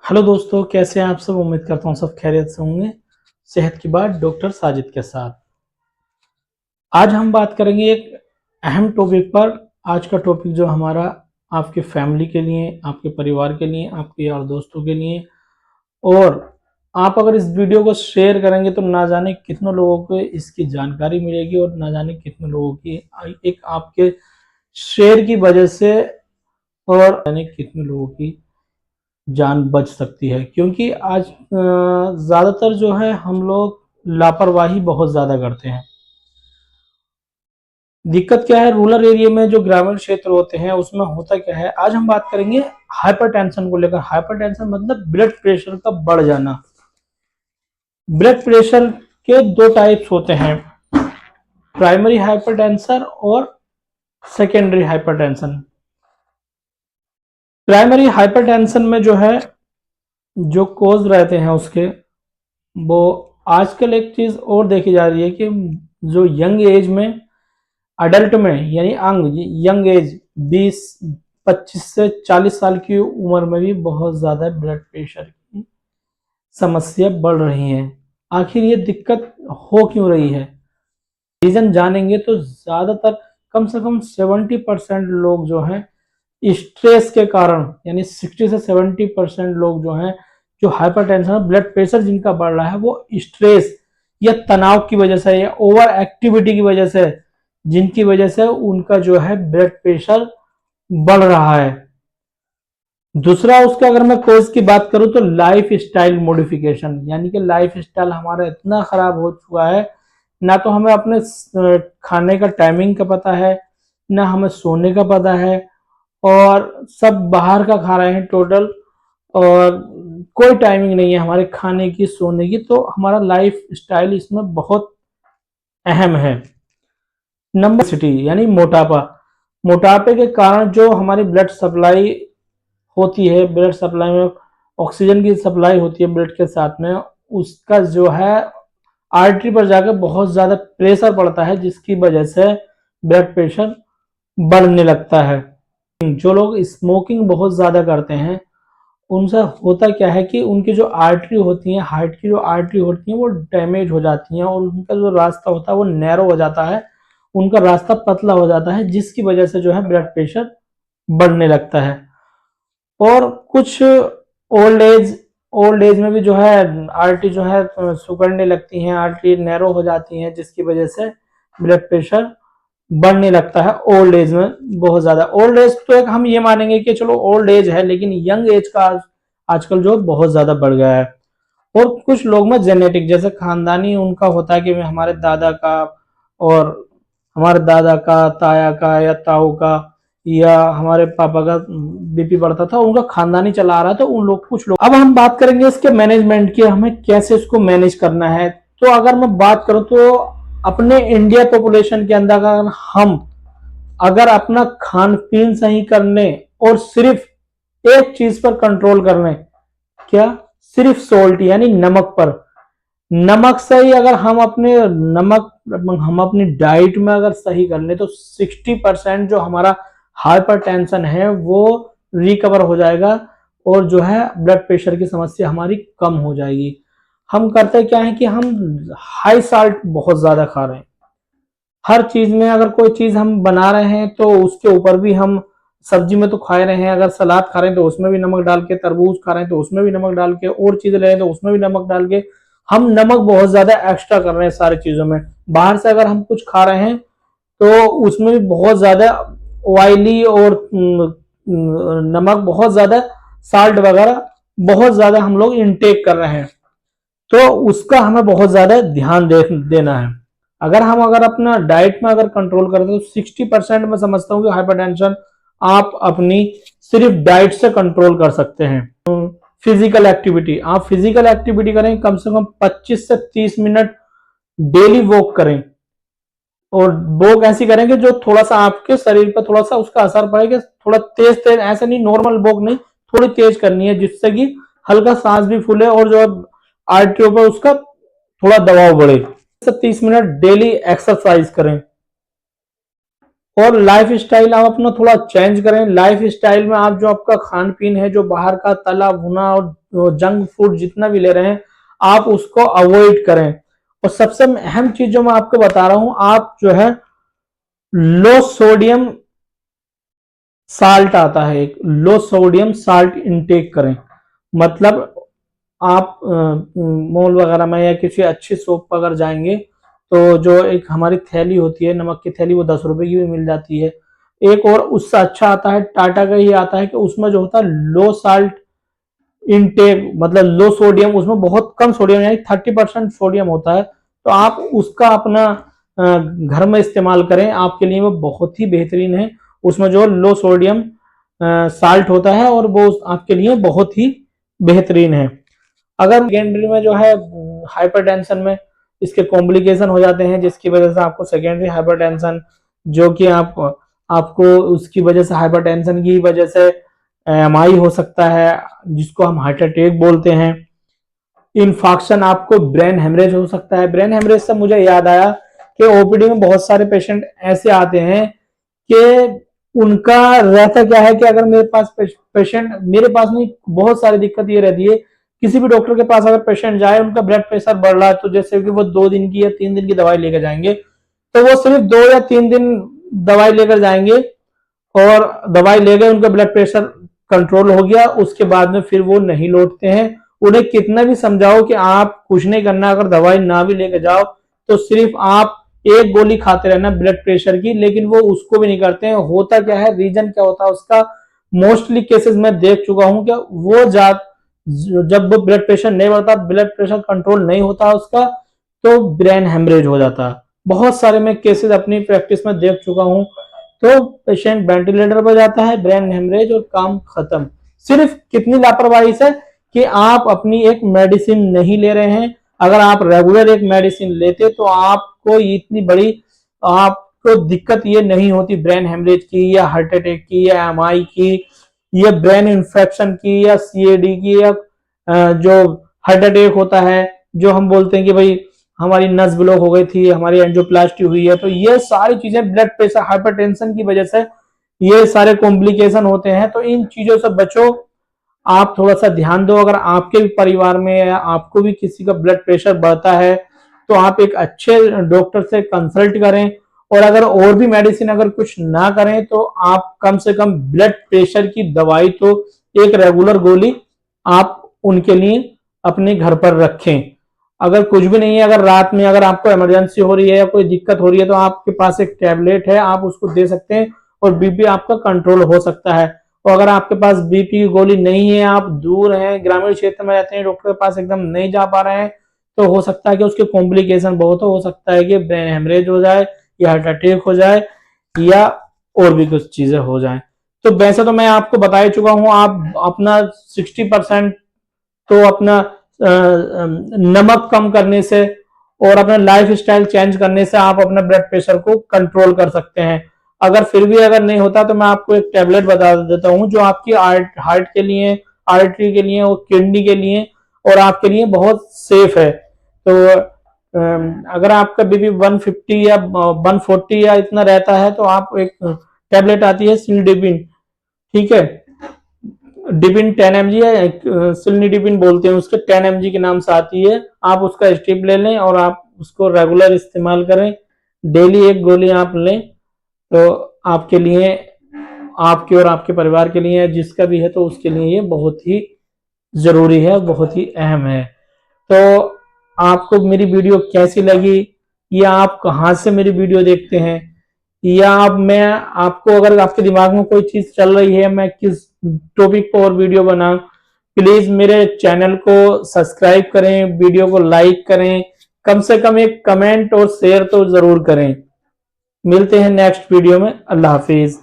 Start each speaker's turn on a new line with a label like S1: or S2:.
S1: Hello दोस्तों, कैसे हैं आप सब। उम्मीद करता हूँ सब खैरियत से होंगे। सेहत की बात डॉक्टर साजिद के साथ आज हम बात करेंगे एक अहम टॉपिक पर। आज का टॉपिक जो हमारा आपके फैमिली के लिए, आपके परिवार के लिए, आपके यार दोस्तों के लिए, और आप अगर इस वीडियो को शेयर करेंगे तो ना जाने कितने लोगों को इसकी जानकारी मिलेगी और ना जाने कितने लोगों की एक आपके शेयर की वजह से और जाने कितने लोगों की जान बच सकती है। क्योंकि आज ज़्यादातर जो है हम लोग लापरवाही बहुत ज़्यादा करते हैं। दिक्कत क्या है, रूरल एरिया में जो ग्रामीण क्षेत्र होते हैं उसमें होता क्या है। आज हम बात करेंगे हाइपरटेंशन को लेकर। हाइपरटेंशन मतलब ब्लड प्रेशर का बढ़ जाना। ब्लड प्रेशर के दो टाइप्स होते हैं, प्राइमरी हाइपरटेंशन और सेकेंडरी हाइपरटेंशन। प्राइमरी हाइपरटेंशन में जो है, जो कोज रहते हैं उसके, वो आजकल एक चीज और देखी जा रही है कि जो यंग एज में, अडल्ट में यानी यंग एज 20-25 से 40 साल की उम्र में भी बहुत ज्यादा ब्लड प्रेशर की समस्या बढ़ रही है। आखिर ये दिक्कत हो क्यों रही है, रीजन जानेंगे तो ज्यादातर कम से कम 70% लोग जो हैं स्ट्रेस के कारण, यानी 60 से 70% लोग जो हैं, जो हाइपरटेंशन ब्लड प्रेशर जिनका बढ़ रहा है, वो स्ट्रेस या तनाव की वजह से या ओवर एक्टिविटी की वजह से, जिनकी वजह से उनका जो है ब्लड प्रेशर बढ़ रहा है। दूसरा उसका अगर मैं कोर्स की बात करूं तो लाइफ स्टाइल मॉडिफिकेशन, यानी कि लाइफ स्टाइल हमारा इतना खराब हो चुका है, ना तो हमें अपने खाने का टाइमिंग का पता है, ना हमें सोने का पता है, और सब बाहर का खा रहे हैं टोटल, और कोई टाइमिंग नहीं है हमारे खाने की, सोने की। तो हमारा लाइफ स्टाइल इसमें बहुत अहम है। नंबर सिटी यानी मोटापा। मोटापे के कारण जो हमारी ब्लड सप्लाई होती है, ब्लड सप्लाई में ऑक्सीजन की सप्लाई होती है ब्लड के साथ में, उसका जो है आर्टरी पर जाकर बहुत ज्यादा प्रेशर पड़ता है, जिसकी वजह से ब्लड प्रेशर बढ़ने लगता है। जो लोग स्मोकिंग बहुत ज्यादा करते हैं, उनसे होता क्या है कि उनकी जो आर्टरी होती है, हार्ट की जो आर्टरी होती है, वो डैमेज हो जाती हैं और उनका जो रास्ता होता है वो नैरो हो जाता है, उनका रास्ता पतला हो जाता है, जिसकी वजह से जो है ब्लड प्रेशर बढ़ने लगता है। और कुछ ओल्ड एज में भी जो है आर्टरी जो है सिकुड़ने लगती हैं, आर्टरी नैरो हो जाती हैं, जिसकी वजह से ब्लड प्रेशर बढ़ने लगता है ओल्ड एज में बहुत ज्यादा। ओल्ड एज तो एक हम ये मानेंगे कि चलो ओल्ड एज है, लेकिन यंग एज का आजकल जो बहुत ज्यादा बढ़ गया है। और कुछ लोग में जेनेटिक, जैसे खानदानी उनका होता है कि हमारे दादा का, और हमारे दादा का, ताया का या ताऊ का, या हमारे पापा का बीपी बढ़ता था, उनका खानदानी चला आ रहा है, तो उन लोग कुछ लोग। अब हम बात करेंगे इसके मैनेजमेंट की, हमें कैसे इसको मैनेज करना है। तो अगर मैं बात करूं तो अपने इंडिया पॉपुलेशन के अंदर अगर हम अगर अपना खान पीन सही करने और सिर्फ एक चीज पर कंट्रोल करने, क्या, सिर्फ सोल्ट यानी नमक पर, नमक से ही अगर हम अपने नमक हम अपनी डाइट में अगर सही कर ले तो 60% जो हमारा हाइपरटेंशन है वो रिकवर हो जाएगा, और जो है ब्लड प्रेशर की समस्या हमारी कम हो जाएगी। हम करते क्या है कि हम हाई साल्ट बहुत ज्यादा खा रहे हैं। हर चीज में अगर कोई चीज हम बना रहे हैं तो उसके ऊपर भी हम, सब्जी में तो खा रहे हैं, अगर सलाद खा रहे हैं तो उसमें भी नमक डाल के, तरबूज खा रहे हैं तो उसमें भी नमक डाल के, और चीजें ले रहे हैं तो उसमें भी नमक डाल के, हम नमक बहुत ज्यादा एक्स्ट्रा कर रहे हैं सारी चीजों में। बाहर से अगर हम कुछ खा रहे हैं तो उसमें भी बहुत ज्यादा ऑयली और नमक बहुत ज्यादा, साल्ट वगैरह बहुत ज्यादा हम लोग इनटेक कर रहे हैं, तो उसका हमें बहुत ज्यादा ध्यान देना है। अगर अपना डाइट में अगर कंट्रोल करते हैं तो 60% में समझता हूँ कि हाइपरटेंशन आप अपनी सिर्फ डाइट से कंट्रोल कर सकते हैं। फिजिकल एक्टिविटी, आप फिजिकल एक्टिविटी करें, कम से कम 25 से 30 मिनट डेली वॉक करें, और वॉक ऐसी करें कि जो थोड़ा सा आपके शरीर पर थोड़ा सा उसका असर पड़ेगा, थोड़ा तेज तेज, ऐसा नहीं नॉर्मल वॉक नहीं, थोड़ी तेज करनी है, जिससे कि हल्का सांस भी फूले और जो आर्टरियों पर उसका थोड़ा दबाव बढ़े। 30 मिनट डेली एक्सरसाइज करें। और लाइफ स्टाइल आप अपना थोड़ा चेंज करें। लाइफ स्टाइल में आप जो आपका खान पीन है, जो बाहर का तला भुना और जंक फूड जितना भी ले रहे हैं, आप उसको अवॉइड करें। और सबसे अहम चीज जो मैं आपको बता रहा हूं, आप जो है लो सोडियम साल्ट आता है, एक लो सोडियम साल्ट इनटेक करें। मतलब आप मॉल वगैरह में या किसी अच्छी शॉप पर अगर जाएंगे तो जो एक हमारी थैली होती है नमक की थैली, वो 10 रुपए की भी मिल जाती है। एक और उससे अच्छा आता है, टाटा का ही आता है, कि उसमें जो होता है लो साल्ट इनटेक, मतलब लो सोडियम, उसमें बहुत कम सोडियम यानी 30% सोडियम होता है। तो आप उसका अपना घर में इस्तेमाल करें, आपके लिए वो बहुत ही बेहतरीन है। उसमें जो लो सोडियम साल्ट होता है और वो आपके लिए बहुत ही बेहतरीन है। अगर सेकेंडरी में जो है हाइपरटेंशन में इसके कॉम्प्लिकेशन हो जाते हैं, जिसकी वजह से आपको सेकेंडरी हाइपरटेंशन, जो कि आपको उसकी वजह से हाइपरटेंशन की वजह से एमआई हो सकता है, जिसको हम हार्ट अटैक बोलते हैं। इन्फॉक्शन, आपको ब्रेन हेमरेज हो सकता है। ब्रेन हेमरेज से मुझे याद आया कि ओपीडी में बहुत सारे पेशेंट ऐसे आते हैं कि उनका रहता क्या है कि अगर मेरे पास पेशेंट, मेरे पास नहीं, बहुत सारी दिक्कत ये रहती है, किसी भी डॉक्टर के पास अगर पेशेंट जाए, उनका ब्लड प्रेशर बढ़ रहा है, तो जैसे कि वो 2 दिन की या 3 दिन की दवाई लेकर जाएंगे, तो वो सिर्फ 2 या 3 दिन दवाई लेकर जाएंगे और दवाई ले गए, उनका ब्लड प्रेशर कंट्रोल हो गया, उसके बाद में फिर वो नहीं लौटते हैं। उन्हें कितना भी समझाओ कि आप कुछ नहीं करना, अगर दवाई ना भी लेकर जाओ तो सिर्फ आप एक गोली खाते रहना ब्लड प्रेशर की, लेकिन वो उसको भी नहीं करते हैं। होता क्या है, रीजन क्या होता है उसका, मोस्टली केसेस में देख चुका हूं कि वो जब वो ब्लड प्रेशर नहीं बढ़ता, ब्लड प्रेशर कंट्रोल नहीं होता उसका, तो ब्रेन हेमरेज हो जाता है। बहुत सारे मैं केसेस अपनी प्रैक्टिस में देख चुका हूं। तो पेशेंट वेंटिलेटर पर जाता है, ब्रेन हेमरेज, और काम खत्म। सिर्फ कितनी लापरवाही से कि आप अपनी एक मेडिसिन नहीं ले रहे हैं। अगर आप रेगुलर एक मेडिसिन लेते तो आपको इतनी बड़ी, आपको दिक्कत ये नहीं होती ब्रेन हेमरेज की, या हार्ट अटैक की, या एमआई की, या ब्रेन इंफेक्शन की, या सीएडी की, या जो हार्ट अटैक होता है, जो हम बोलते हैं कि भाई हमारी नस ब्लॉक हो गई थी, हमारी एंजियोप्लास्टी हुई है। तो ये सारी चीजें ब्लड प्रेशर, हाइपरटेंशन की वजह से ये सारे कॉम्प्लिकेशन होते हैं। तो इन चीजों से बचो, आप थोड़ा सा ध्यान दो। अगर आपके भी परिवार में या आपको भी किसी का ब्लड प्रेशर बढ़ता है, तो आप एक अच्छे डॉक्टर से कंसल्ट करें। और अगर और भी मेडिसिन अगर कुछ ना करें, तो आप कम से कम ब्लड प्रेशर की दवाई तो एक रेगुलर गोली आप उनके लिए अपने घर पर रखें। अगर कुछ भी नहीं है, अगर रात में अगर आपको इमरजेंसी हो रही है या कोई दिक्कत हो रही है, तो आपके पास एक टैबलेट है, आप उसको दे सकते हैं और बीपी आपका कंट्रोल हो सकता है। और अगर आपके पास बीपी की गोली नहीं है, आप दूर हैं, ग्रामीण क्षेत्र में रहते हैं, डॉक्टर के पास एकदम नहीं जा पा रहे हैं, तो हो सकता है कि उसके कॉम्प्लिकेशन बहुत हो सकता है कि ब्रेन हेमरेज हो जाए, या हार्ट अटैक हो जाए, या और भी कुछ चीजें हो जाए। तो वैसे तो मैं आपको बता ही चुका हूं, आप अपना 60% तो अपना नमक कम करने से और अपना लाइफ स्टाइल चेंज करने से आप अपना ब्लड प्रेशर को कंट्रोल कर सकते हैं। अगर फिर भी अगर नहीं होता, तो मैं आपको एक टेबलेट बता देता हूं, जो आपकी हार्ट के लिए, आर्टरी के लिए और किडनी के लिए और आपके लिए बहुत सेफ है। तो अगर आपका बीपी 150 या 140 या इतना रहता है, तो आप एक टेबलेट आती है सिल्डिबिन, ठीक है, डिपिन 10 mg है, सिलनी डिपिन बोलते हैं उसके, 10 mg के नाम से आती है। आप उसका स्ट्रिप ले लें और आप उसको रेगुलर इस्तेमाल करें, डेली एक गोली आप लें, तो आपके लिए, आपके और आपके परिवार के लिए, जिसका भी है, तो उसके लिए ये बहुत ही जरूरी है, बहुत ही अहम है। तो आपको मेरी वीडियो कैसी लगी, या आप कहाँ से मेरी वीडियो देखते हैं, या आप, मैं आपको, अगर आपके दिमाग में कोई चीज चल रही है मैं किस टॉपिक पर और वीडियो बनाऊं, प्लीज मेरे चैनल को सब्सक्राइब करें, वीडियो को लाइक करें, कम से कम एक कमेंट और शेयर तो जरूर करें। मिलते हैं नेक्स्ट वीडियो में। अल्लाह हाफिज।